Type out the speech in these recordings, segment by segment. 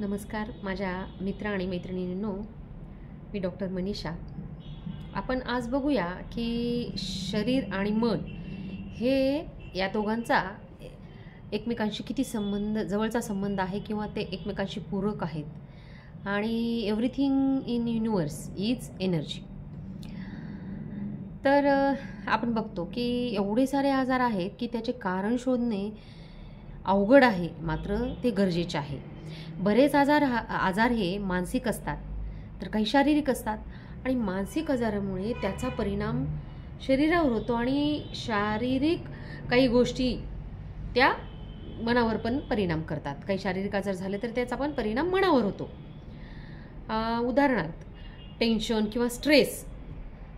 नमस्कार माझ्या मित्र आणि मैत्रिणींनो, मी डॉक्टर मनीषा. आपण आज बघूया की शरीर आणि मन हे या दोघांचा एकमेकांशी किती जवळचा संबंध आहे किंवा ते एकमेकांशी पूरक आहेत. आणि everything in universe is energy. तर आपण बघतो की एवढे सारे आजार आहेत की त्याचे कारण शोधणे अवघड आहे, मात्र ते गरजेचे आहे. बरेच आजार हे मानसिक असतात, तर काही शारीरिक असतात. आणि मानसिक आजारामुळे त्याचा परिणाम शरीरावर होतो आणि शारीरिक काही गोष्टी त्या मनावर पण परिणाम करतात. काही शारीरिक आजार झाले तर त्याचा पण परिणाम मनावर होतो. उदाहरणार्थ टेन्शन किंवा स्ट्रेस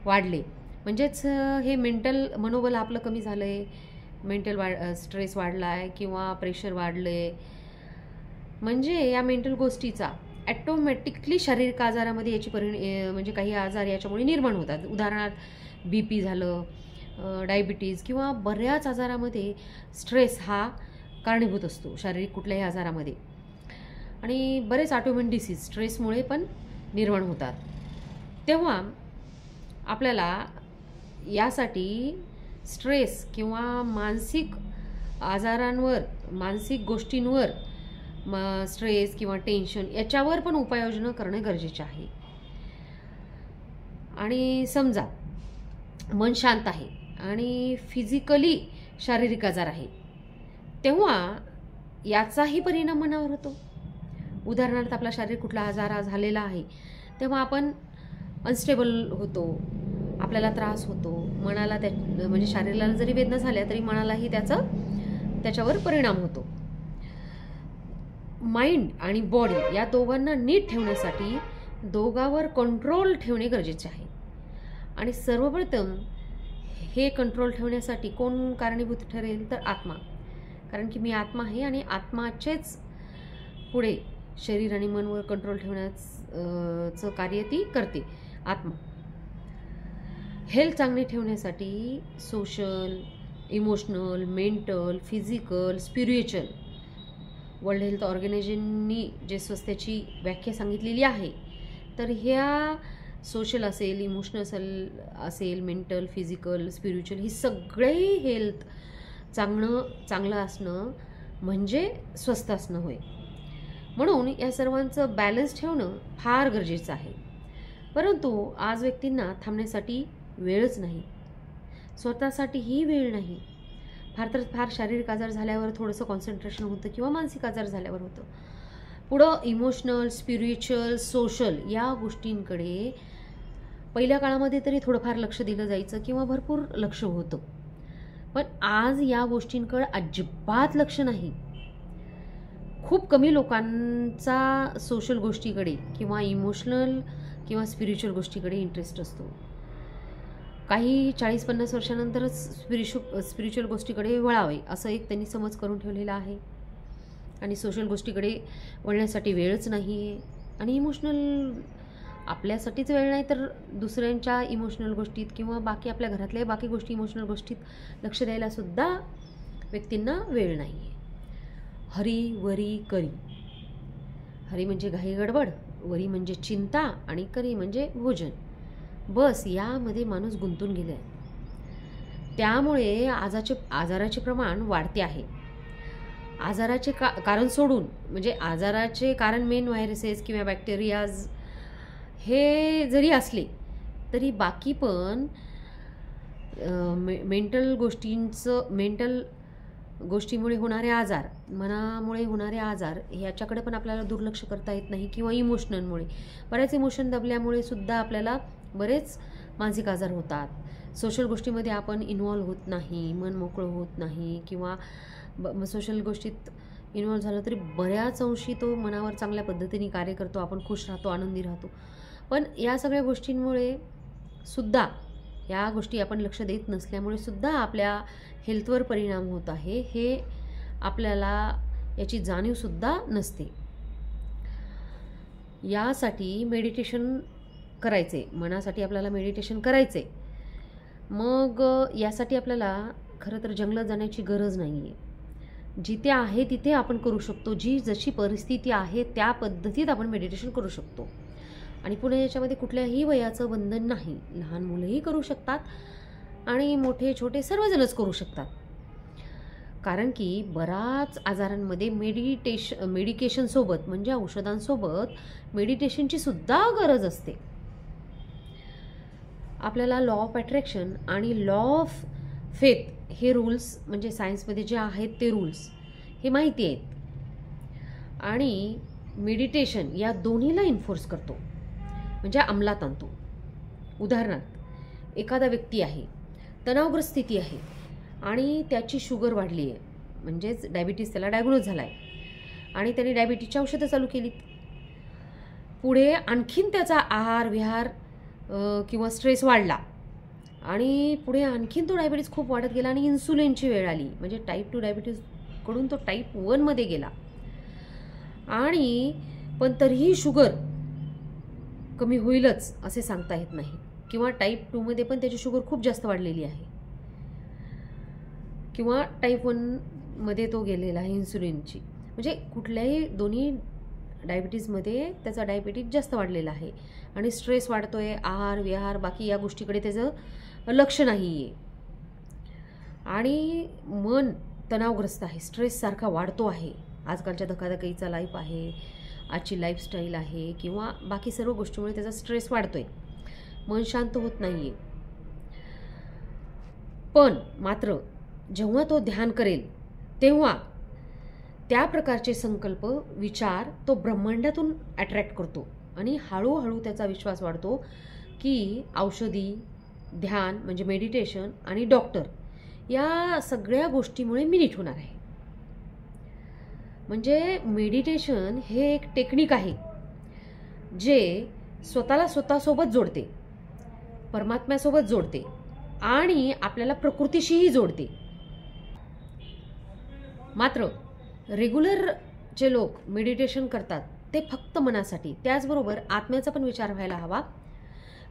वाढले म्हणजेच हे मनोबल आपलं कमी झालं आहे, स्ट्रेस वाढला आहे किंवा प्रेशर वाढलं आहे. म्हणजे या मेंटल गोष्टीचा ॲटोमॅटिकली शारीरिक आजारामध्ये याची म्हणजे काही आजार याच्यामुळे निर्माण होतात. उदाहरणार्थ BP झालं, डायबिटीज किंवा बऱ्याच आजारामध्ये स्ट्रेस हा कारणीभूत असतो शारीरिक कुठल्याही आजारामध्ये. आणि बरेच ऑटोइम्यून डिसीज स्ट्रेसमुळे पण निर्माण होतात. तेव्हा आपल्याला यासाठी स्ट्रेस किंवा मानसिक आजारांवर, मानसिक गोष्टींवर, स्ट्रेस किंवा टेन्शन याच्यावर पण उपाययोजना करणे गरजेचे आहे. आणि समजा मन शांत आहे आणि फिजिकली शारीरिक आजार आहे, तेव्हा याचाही परिणाम मनावर होतो. उदाहरणार्थ आपला शारीरिक कुठला आजार झालेला आहे तेव्हा आपण अनस्टेबल होतो, आपल्याला त्रास होतो, मनाला म्हणजे शरीराला जरी वेदना झाल्या तरी मनालाही त्याच्यावर परिणाम होतो. माइंड आणि बॉडी या दोघांना नीट ठेवण्यासाठी दोघांवर कंट्रोल ठेवणे गरजेचे आहे. आणि सर्वप्रथम हे कंट्रोल ठेवण्यासाठी कोण कारणीभूत ठरेल तर आत्मा. कारण की मी आत्मा आहे आणि आत्माचेच पुढे शरीर आणि मनवर कंट्रोल ठेवण्याचं कार्य ती करते आत्मा. हेल्थ चांगली ठेवण्यासाठी social, emotional, mental, physical, spiritual world health ऑर्गनायझेशननी जे स्वास्थ्याची व्याख्या सांगितलेली आहे, तर ह्या सोशल असेल, इमोशनल असेल, मेंटल, फिजिकल, स्पिरिच्युअल ही सगळे हेल्थ चांगलं असणं म्हणजे स्वस्थ असणं होय. म्हणून या सर्वांचं बॅलन्स ठेवणं फार गरजेचं आहे. परंतु आज व्यक्तींना थांबण्यासाठी वेळच नाही, स्वतःसाठीही वेळ नाही. फार शारीरिक आजार झाल्यावर थोडंसं कॉन्सन्ट्रेशन होतं किंवा मानसिक आजार झाल्यावर होतं. पुढं इमोशनल, स्पिरिच्युअल, सोशल या गोष्टींकडे पहिल्या काळामध्ये तरी थोडंफार लक्ष दिलं जायचं किंवा भरपूर लक्ष होतं. पण आज या गोष्टींकडे अजिबात लक्ष नाही. खूप कमी लोकांचा सोशल गोष्टीकडे किंवा इमोशनल किंवा स्पिरिच्युअल गोष्टीकडे इंटरेस्ट असतो. काही 40-50 वर्षानंतरच स्पिरिच्युअल गोष्टीकडे वळावे असं एक त्यांनी समज करून ठेवलेला आहे. आणि सोशल गोष्टीकडे वळण्यासाठी वेळच नाही आहे. आणि इमोशनल आपल्यासाठीच वेळ नाही तर दुसऱ्यांच्या इमोशनल गोष्टीत किंवा बाकी आपल्या घरातल्या बाकी गोष्टी इमोशनल गोष्टीत लक्ष द्यायला सुद्धा व्यक्तींना वेळ नाही आहे. हरी वरी करी. हरी म्हणजे घाई गडबड, वरी म्हणजे चिंता आणि करी म्हणजे भोजन. बस यामध्ये माणूस गुंतून गेला आहे. त्यामुळे आजाराचे प्रमाण वाढते आहे. आजाराचे कारण सोडून, म्हणजे आजाराचे कारण मेन व्हायरसेस किंवा बॅक्टेरियाज हे जरी असले तरी बाकी पण मेंटल गोष्टीमुळे होणारे आजार, मनामुळे होणारे आजार ह्याच्याकडे पण आपल्याला दुर्लक्ष करता येत नाही. किंवा इमोशनलमुळे बरेच इमोशन दबल्यामुळे सुद्धा आपल्याला बरेच मानसिक आजार होतात. सोशल गोष्टीमध्ये आपण इन्व्हॉल्व होत नाही, मन मोकळं होत नाही किंवा सोशल गोष्टीत इन्व्हॉल्व झालं तरी बऱ्याच अंशी तो मनावर चांगल्या पद्धतीने कार्य करतो, आपण खुश राहतो, आनंदी राहतो. पण या सगळ्या गोष्टींमुळे सुद्धा, या गोष्टी आपण लक्ष देत नसल्यामुळे सुद्धा आपल्या हेल्थवर परिणाम होत आहे, हे आपल्याला याची जाणीवसुद्धा नसते. यासाठी मेडिटेशन करायचे, मनासाठी आपल्याला मेडिटेशन करायचे. मग यासाठी आपल्याला खरं तर जंगलात जाण्याची गरज नाही आहे. जिथे आहे तिथे आपण करू शकतो, जी जशी परिस्थिती आहे त्या पद्धतीत आपण मेडिटेशन करू शकतो. आणि पुन्हा याच्यामध्ये कुठल्याही वयाचं बंधन नाही, लहान मुलंही करू शकतात आणि मोठे छोटे सर्वजणच करू शकतात. कारण की बऱ्याच आजारांमध्ये मेडिकेशनसोबत म्हणजे औषधांसोबत मेडिटेशनची सुद्धा गरज असते. आपल्याला लॉ ऑफ अट्रॅक्शन आणि लॉ ऑफ फेथ हे रूल्स म्हणजे सायन्समध्ये जे आहेत ते रूल्स हे माहिती आहेत आणि मेडिटेशन या दोन्हीला इन्फोर्स करतो, म्हणजे अंमलात आणतो. उदाहरणार्थ एखादा व्यक्ती आहे, तणावग्रस्त स्थिती आहे आणि त्याची शुगर वाढली आहे, म्हणजेच डायबिटीस त्याला डायग्नोज झाला आहे आणि त्याने डायबिटीसची औषधं चालू केलीत. पुढे आणखीन त्याचा आहार विहार किंवा स्ट्रेस वाढला आणि पुढे आणखीन तो डायबिटीस खूप वाढत गेला आणि इन्सुलिनची वेळ आली, म्हणजे टाईप 2 डायबिटीसकडून तो टाईप 1मध्ये गेला. आणि पण तरीही शुगर कमी होईलच असे सांगता येत नाही, किंवा टाईप 2मध्ये पण त्याची शुगर खूप जास्त वाढलेली आहे, किंवा टाईप 1मध्ये तो गेलेला आहे इन्सुलिनची. म्हणजे कुठल्याही दोन्ही डायबिटीजमध्ये त्याचा डायबिटीज जास्त वाढलेला आहे आणि स्ट्रेस वाढतोय, आहार विहार बाकी या गोष्टीकडे त्याचं लक्ष नाही आहे आणि मन तणावग्रस्त आहे, स्ट्रेस सारखा वाढतो आहे. आजकालच्या धकाधकीचा लाईफ आहे, आजची लाईफस्टाईल आहे किंवा बाकी सर्व गोष्टीमुळे त्याचा स्ट्रेस वाढतोय, मन शांत होत नाही आहे. पण मात्र जेव्हा तो ध्यान करेल तेव्हा त्या प्रकारचे संकल्प विचार तो ब्रह्मांडातून अट्रॅक्ट करतो आणि हळूहळू त्याचा विश्वास वाढतो की औषधी ध्यान म्हणजे मेडिटेशन आणि डॉक्टर या सगळ्या गोष्टीमुळे मी नीट होणार आहे. म्हणजे मेडिटेशन हे एक टेक्निक आहे जे स्वतःला स्वतःसोबत जोडते, परमात्म्यासोबत जोडते आणि आपल्याला प्रकृतीशीही जोडते. मात्र रेग्युलर जे लोक मेडिटेशन करतात ते फक्त मनासाठी, त्याचबरोबर आत्म्याचा पण विचार व्हायला हवा.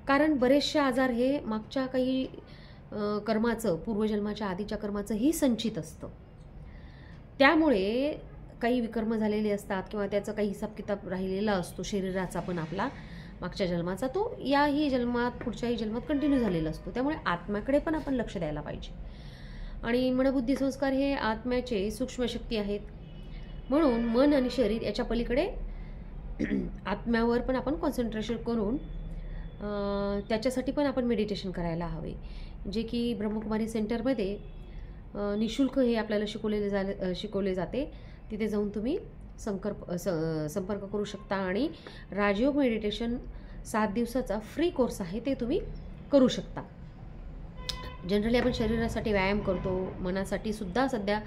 कारण बरेचसे आजार हे मागच्या काही कर्माचं, पूर्वजन्माच्या आधीच्या कर्माचंही संचित असतं. त्यामुळे काही विकर्म झालेले असतात किंवा त्याचा काही हिसाब किताब राहिलेला असतो शरीराचा पण आपला मागच्या जन्माचा, तो याही जन्मात पुढच्याही जन्मात कंटिन्यू झालेला असतो. त्यामुळे आत्म्याकडे पण आपण लक्ष द्यायला पाहिजे. आणि मनबुद्धी संस्कार हे आत्म्याचे सूक्ष्म शक्ती आहेत, म्हणून मन आणि शरीर याच्या पलीकडे आत्म्यावर पण आपण कॉन्सन्ट्रेशन करून त्याच्यासाठी पण आपण मेडिटेशन करायला हवे. जे की ब्रह्मकुमारी सेंटरमध्ये निशुल्क हे आपल्याला शिकवले जाते. तिथे जाऊन तुम्ही संपर्क करू शकता आणि राजयोग मेडिटेशन 7 दिवसाचा फ्री कोर्स आहे, ते तुम्ही करू शकता. जनरली आपण शरीरासाठी व्यायाम करतो, मनासाठी सुद्धा सध्या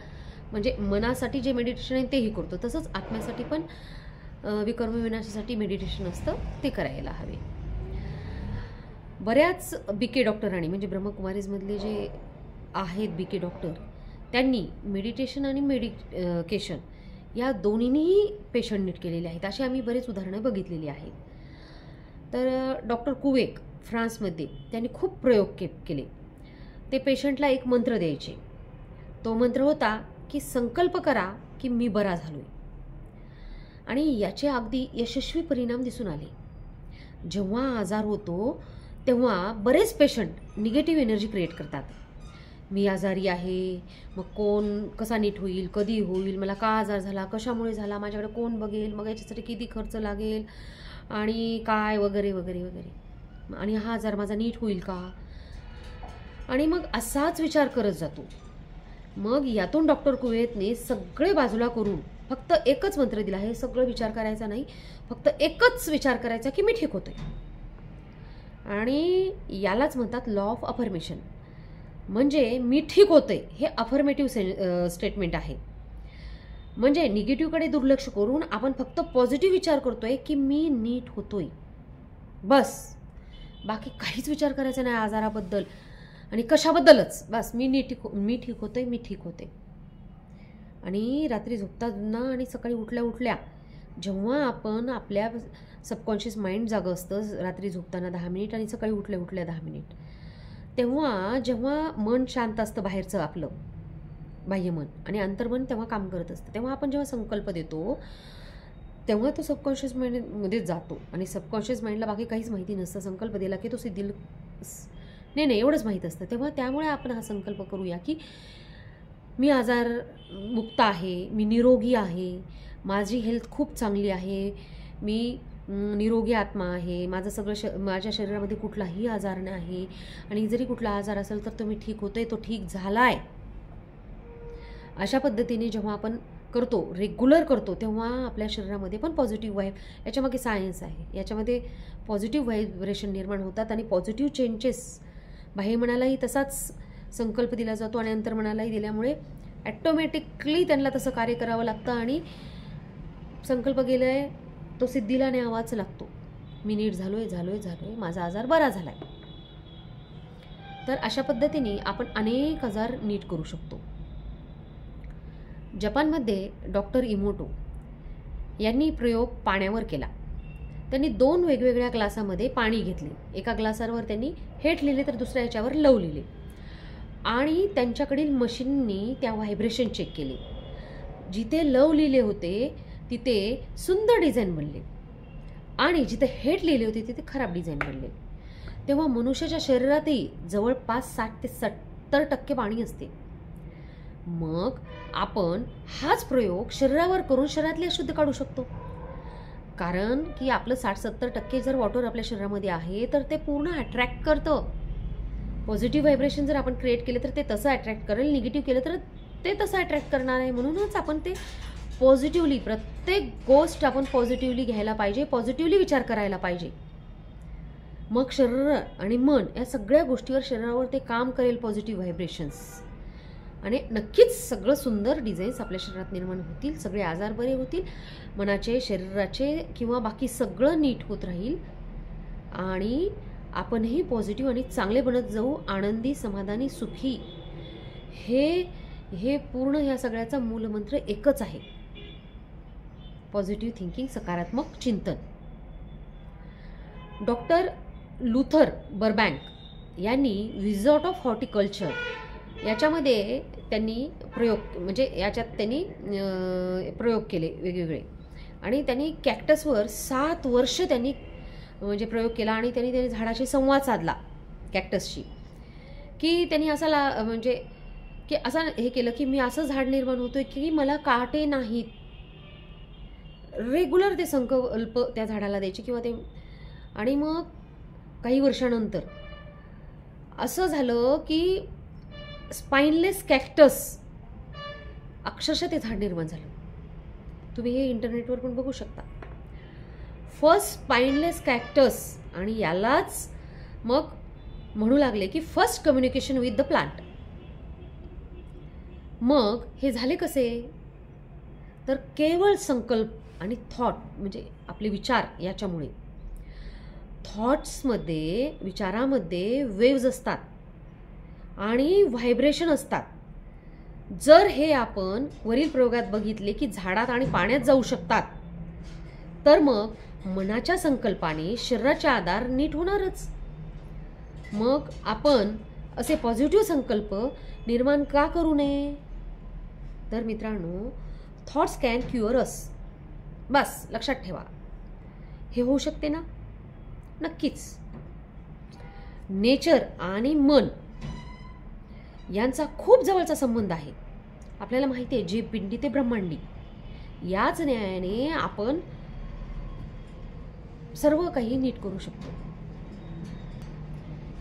म्हणजे मनासाठी जे मेडिटेशन आहे तेही करतो, तसंच आत्म्यासाठी पण विकर्म विनाशासाठी मेडिटेशन असतं, ते करायला हवे. बऱ्याच बीके डॉक्टरांनी म्हणजे ब्रह्मकुमारीजमधले जे आहेत बीके डॉक्टर, त्यांनी मेडिटेशन आणि मेडिकेशन या दोन्हीही पेशंट नीट केलेले आहेत. अशी आम्ही बरेच उदाहरणं बघितलेली आहेत. तर डॉक्टर कुवेक फ्रान्समध्ये त्यांनी खूप प्रयोग केले. ते पेशंटला एक मंत्र द्यायचे. तो मंत्र होता की संकल्प करा की मी बरा झालोय. आणि याचे अगदी यशस्वी परिणाम दिसून आले. जेव्हा आजार होतो तेव्हा बरेच पेशंट निगेटिव्ह एनर्जी क्रिएट करतात. मी आजारी आहे, मग कोण कसा नीट होईल, कधी होईल, मला का आजार झाला, कशामुळे झाला, माझ्याकडे कोण बघेल, मग याच्यासाठी किती खर्च लागेल आणि काय वगैरे वगैरे वगैरे, आणि हा आजार माझा नीट होईल का, आणि मग असाच विचार करत जातो. मग यातून डॉक्टर कुवेतने सगळे बाजूला करून फक्त एकच मंत्र दिला. हे सगळं विचार करायचा नाही, फक्त एकच विचार करायचा की मी ठीक होतोय. आणि यालाच म्हणतात लॉ ऑफ अफर्मेशन. म्हणजे मी ठीक होतोय हे अफर्मेटिव्ह स्टेटमेंट आहे. म्हणजे निगेटिव्हकडे दुर्लक्ष करून आपण फक्त पॉझिटिव्ह विचार करतोय की मी नीट होतोय, बस. बाकी काहीच विचार करायचा नाही आजाराबद्दल आणि कशाबद्दलच, बस मी ठीक होते. आणि रात्री झोपताना आणि सकाळी उठल्या जेव्हा आपण आपल्या सबकॉन्शियस माइंड जागं असतं, रात्री झोपताना 10 मिनिट आणि सकाळी उठल्या 10 मिनिट, तेव्हा जेव्हा मन शांत असतं बाहेरचं आपलं, बाह्यमन आणि अंतर्मन तेव्हा काम करत असतं. तेव्हा आपण जेव्हा संकल्प देतो तेव्हा तो सबकॉन्शियस माइंडमध्येच जातो आणि सबकॉन्शियस माइंडला बाकी काहीच माहिती नसतं. संकल्प दिला की तो सिद्धीला नाही एवढंच माहीत असतं. तेव्हा त्यामुळे आपण हा संकल्प करूया की मी आजार मुक्त आहे, मी निरोगी आहे, माझी हेल्थ खूप चांगली आहे, मी निरोगी आत्मा आहे, माझं सगळं माझ्या शरीरामध्ये कुठलाही आजार नाही आणि जरी कुठला आजार असेल तर तो मी ठीक होतोय, तो ठीक झाला आहे. अशा पद्धतीने जेव्हा आपण करतो, रेग्युलर करतो, तेव्हा आपल्या शरीरामध्ये पण पॉझिटिव्ह याच्यामागे सायन्स आहे. याच्यामध्ये पॉझिटिव्ह व्हायब्रेशन निर्माण होतात आणि पॉझिटिव्ह चेंजेस बाह्यमनालाही तसाच संकल्प दिला जातो आणि अंतर्मनालाही दिल्यामुळे ॲटोमॅटिकली त्यांना तसं कार्य करावं लागतं आणि संकल्प गेला आहे तो सिद्धीला न्यावाच लागतो. मी नीट झालोय, माझा आजार बरा झाला आहे. तर अशा पद्धतीने आपण अनेक आजार नीट करू शकतो. जपानमध्ये डॉक्टर इमोटो यांनी प्रयोग पाण्यावर केला. त्यांनी 2 वेगवेगळ्या ग्लासामध्ये पाणी घेतले. एका ग्लासावर त्यांनी हेट लिहिले तर दुसऱ्या याच्यावर लव लिहिले आणि त्यांच्याकडील मशीननी त्या व्हायब्रेशन चेक केले. जिथे लव लिहिले होते तिथे सुंदर डिझाईन बनले आणि जिथे हेट लिहिले होते तिथे खराब डिझाईन बनले. तेव्हा मनुष्याच्या शरीरातही जवळपास 60 ते 70% पाणी असते. मग आपण हाच प्रयोग शरीरावर करून शरीरातले अशुद्ध काढू शकतो. कारण की आपलं 60-70% जर वॉटर आपल्या शरीरामध्ये आहे तर ते पूर्ण अट्रॅक्ट करतं. पॉझिटिव्ह व्हायब्रेशन जर आपण क्रिएट केले तर ते तसं अट्रॅक्ट करेल, निगेटिव्ह केलं तर ते तसं अट्रॅक्ट करणार आहे. म्हणूनच आपण ते पॉझिटिव्हली, प्रत्येक गोष्ट आपण पॉझिटिव्हली घ्यायला पाहिजे, पॉझिटिव्हली विचार करायला पाहिजे. मग शरीर आणि मन या सगळ्या गोष्टीवर शरीरावर ते काम करेल पॉझिटिव्ह व्हायब्रेशन्स आणि नक्कीच सगळं सुंदर डिझाईन्स आपल्या शरीरात निर्माण होतील, सगळे आजार बरे होतील, मनाचे, शरीराचे किंवा बाकी सगळं नीट होत राहील आणि आपणही पॉझिटिव्ह आणि चांगले बनत जाऊ, आनंदी, समाधानी, सुखी. हे पूर्ण ह्या सगळ्याचा मूलमंत्र एकच आहे, पॉझिटिव्ह थिंकिंग, सकारात्मक चिंतन. डॉक्टर लुथर बर्बँक यांनी विझॉर्ट ऑफ हॉर्टिकल्चर याच्यामध्ये त्यांनी प्रयोग केले वेगवेगळे आणि त्यांनी कॅक्टसवर 7 वर्ष त्यांनी प्रयोग केला आणि त्यांनी झाडाशी संवाद साधला कॅक्टसशी की त्यांनी असं की असं हे केलं की मी असं झाड निर्माण होतोय की मला काटे नाहीत. रेग्युलर ते संकल्प त्या झाडाला द्यायचे किंवा ते आणि मग काही वर्षानंतर असं झालं की स्पाइनलेस कॅक्टस अक्षरशः ते झाड निर्माण झालं. तुम्ही हे इंटरनेटवर पण बघू शकता. फर्स्ट स्पाइनलेस कॅक्टस आणि यालाच मग म्हणू लागले की first communication with the plant. मग हे झाले कसे तर केवळ संकल्प आणि थॉट आपले विचार याच्यामुळे. थॉट्समध्ये, विचारामध्ये वेव्ज असतात आणि व्हायब्रेशन असतात. जर हे आपण वरील प्रयोगात बघितले की झाडात आणि पाण्यात जाऊ शकतात तर मग मनाच्या संकल्पाने शरीराचे आधार नीट होणारच. मग आपण असे पॉझिटिव्ह संकल्प निर्माण का करू नये. तर मित्रांनो, थॉट्स कॅन क्युअर अस. बस लक्षात ठेवा, हे होऊ शकते ना. नक्कीच. नेचर आणि मन यांचा खूप जवळचा संबंध आहे. आपल्याला माहिती आहे, जे पिंडी ते ब्रह्मांडी. याच न्यायाने आपण सर्व काही नीट करू शकतो.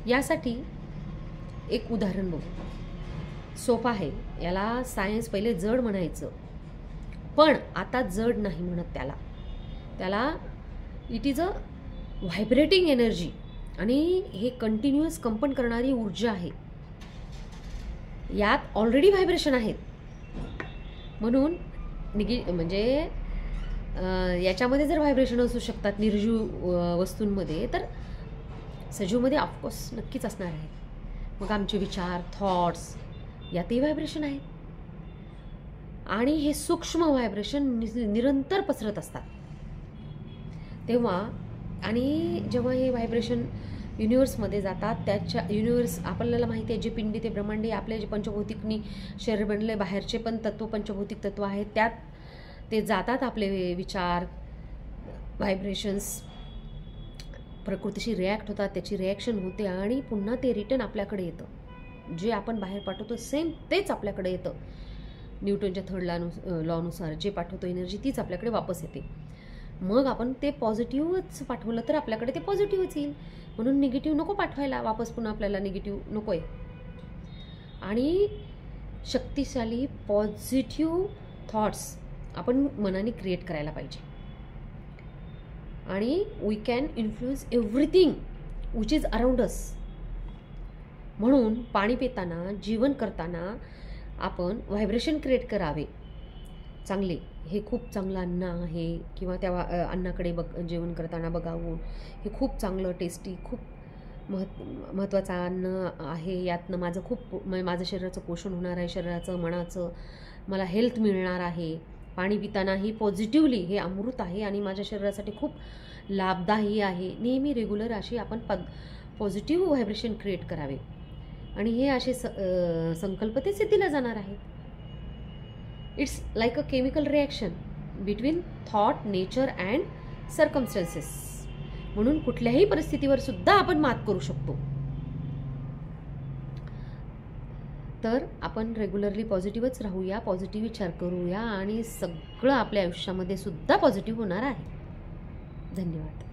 यासाठी एक उदाहरण बघू. सोपं आहे. याला सायन्स पहिले जड म्हणायचं, पण आता जड नाही म्हणत त्याला it is a vibrating energy आणि हे कंटिन्युअस कंपन करणारी ऊर्जा आहे. यात ऑलरेडी व्हायब्रेशन आहेत. म्हणून याच्यामध्ये जर व्हायब्रेशन असू शकतात निर्जीव वस्तूंमध्ये, तर सजीवमध्ये ऑफकोर्स नक्कीच असणार आहे. मग आमचे विचार, थॉट्स यातही व्हायब्रेशन आहेत आणि हे सूक्ष्म व्हायब्रेशन निरंतर पसरत असतात. तेव्हा आणि जेव्हा हे व्हायब्रेशन युनिवर्समध्ये जातात. त्याच्या युनिवर्स आपल्याला माहिती आहे, जे पिंडी ते ब्रह्मांडी आपले जे पंचभौतिकनी शरीर बनले, बाहेरचे पण तत्व पंचभौतिक तत्व आहेत, त्यात ते जातात. आपले विचार, व्हायब्रेशन्स प्रकृतीशी रिॲक्ट होतात, त्याची रिॲक्शन होते आणि पुन्हा ते रिटर्न आपल्याकडे येतं. जे आपण बाहेर पाठवतो सेम तेच आपल्याकडे येतं. न्यूटनच्या थर्ड लॉनुसार जे पाठवतो एनर्जी तीच आपल्याकडे वापस येते. मग आपण ते पॉझिटिव्हच पाठवलं तर आपल्याकडे ते पॉझिटिव्हच येईल. म्हणून निगेटिव्ह नको पाठवायला वापस, पुन्हा आपल्याला निगेटिव्ह नको आहे. आणि शक्तिशाली पॉझिटिव्ह थॉट्स आपण मनाने क्रिएट करायला पाहिजे. आणि we can influence everything which is around us. म्हणून पाणी पिताना, जीवन करताना आपण व्हायब्रेशन क्रिएट करावे चांगले. हे खूप चांगलं अन्न आहे किंवा त्या अन्नाकडे जेवण करताना बघावून हे खूप चांगलं टेस्टी, खूप महत्त्वाचं अन्न आहे, यातनं माझं शरीराचं पोषण होणार आहे, शरीराचं मनाचं मला हेल्थ मिळणार आहे. पाणी पितानाही पॉझिटिव्हली हे अमृत आहे आणि माझ्या शरीरासाठी खूप लाभदायी आहे. नेहमी रेग्युलर असे आपण पॉझिटिव्ह व्हायब्रेशन क्रिएट करावे आणि हे असे संकल्प ते सिद्धीला जाणार आहेत. It's like a chemical reaction between thought, nature and circumstances. म्हणून कुठल्याही परिस्थितीवर सुद्धा आपण मात करू शकतो. तर आपण रेग्युलरली पॉझिटिव्हच राहूया, पॉझिटिव्ह विचार करूया आणि सगळं आपल्या आयुष्यामध्ये सुद्धा पॉझिटिव्ह होणार आहे. धन्यवाद.